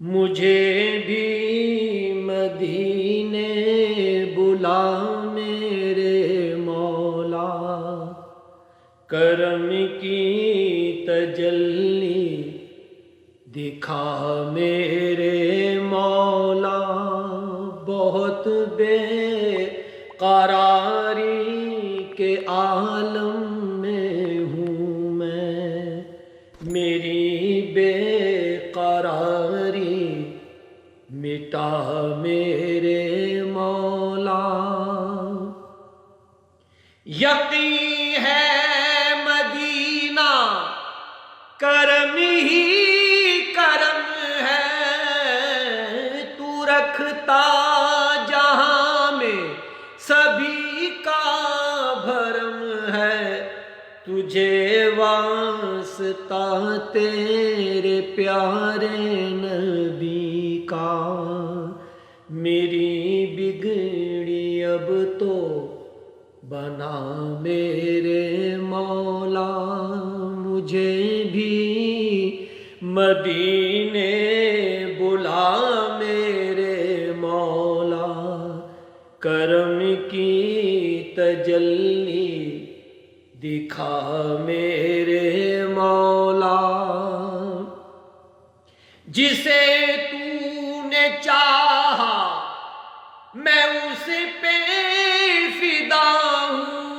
مجھے بھی مدینے بلا میرے مولا، کرم کی تجلی دکھا میرے مولا۔ بہت بے قراری کے عالم میں ہوں میں، میری بے قراری مٹا میرے مولا۔ یقین ہے مدینہ کرم ہی کرم ہے، تو رکھتا جہاں میں سبھی کا بھرم ہے، تجھے واسطہ تیرے پیارے نبی کا۔ میری بگڑی اب تو بنا میرے مولا، مجھے بھی مدینے بلا میرے مولا، کرم کی تجلی دکھا میرے مولا۔ جسے تو نے چاہا میں اس پہ فدا ہوں،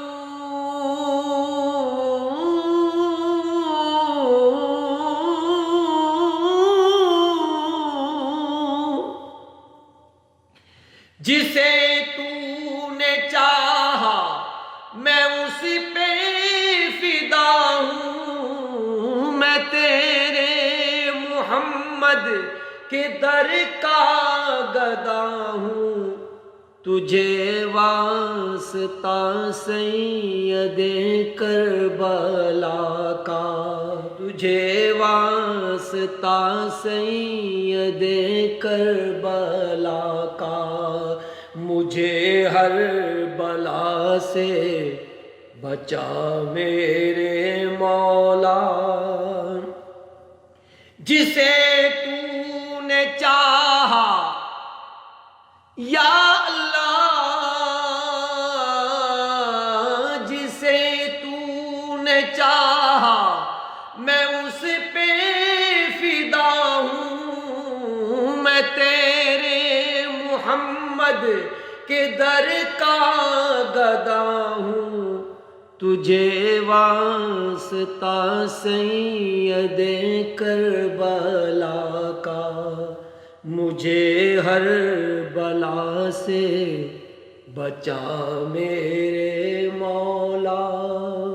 جسے تو نے چاہا میں اس پہ فدا ہوں۔ میں تیرے محمد کے در کا گدا ہوں، تجھے واسطہ سید کربلا کا، تجھے واسطہ سید کربلا کا۔ مجھے ہر بلا سے بچا میرے مولا، جسے تو نے چاہا یا اللہ، جسے تو نے چاہا میں اس پہ فدا ہوں۔ میں تیرے محمد کے در کا گدا ہوں، تجھے واسطہ سید کربلا کا۔ مجھے ہر بلا سے بچا میرے مولا،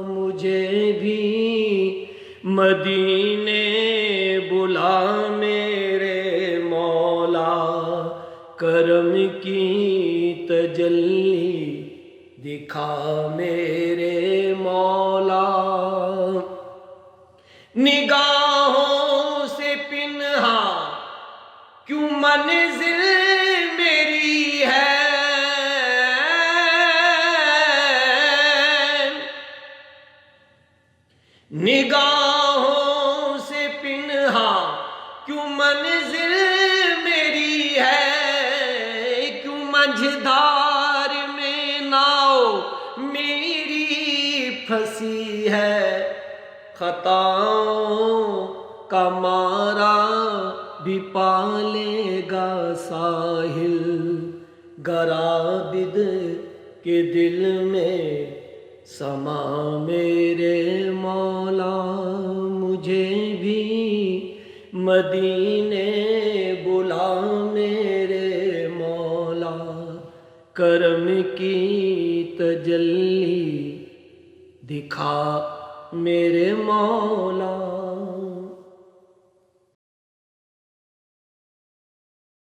مجھے بھی مدینے بلا میرے مولا، کرم کی تجلی دکھا میرے مولا۔ نگاہوں سے پنہا کیوں منزل میری ہے، نگاہوں سے پنہا کیوں منزل میری ہے، کیوں مجھدار میں ناؤ میری پھنسی ہے۔ خطاؤں کا مارا بھی پالے گا ساحل، گرابد کے دل میں سما میرے مولا، مجھے بھی مدینے بلا میرے مولا، کرم کی تجلی دکھا میرے مولا۔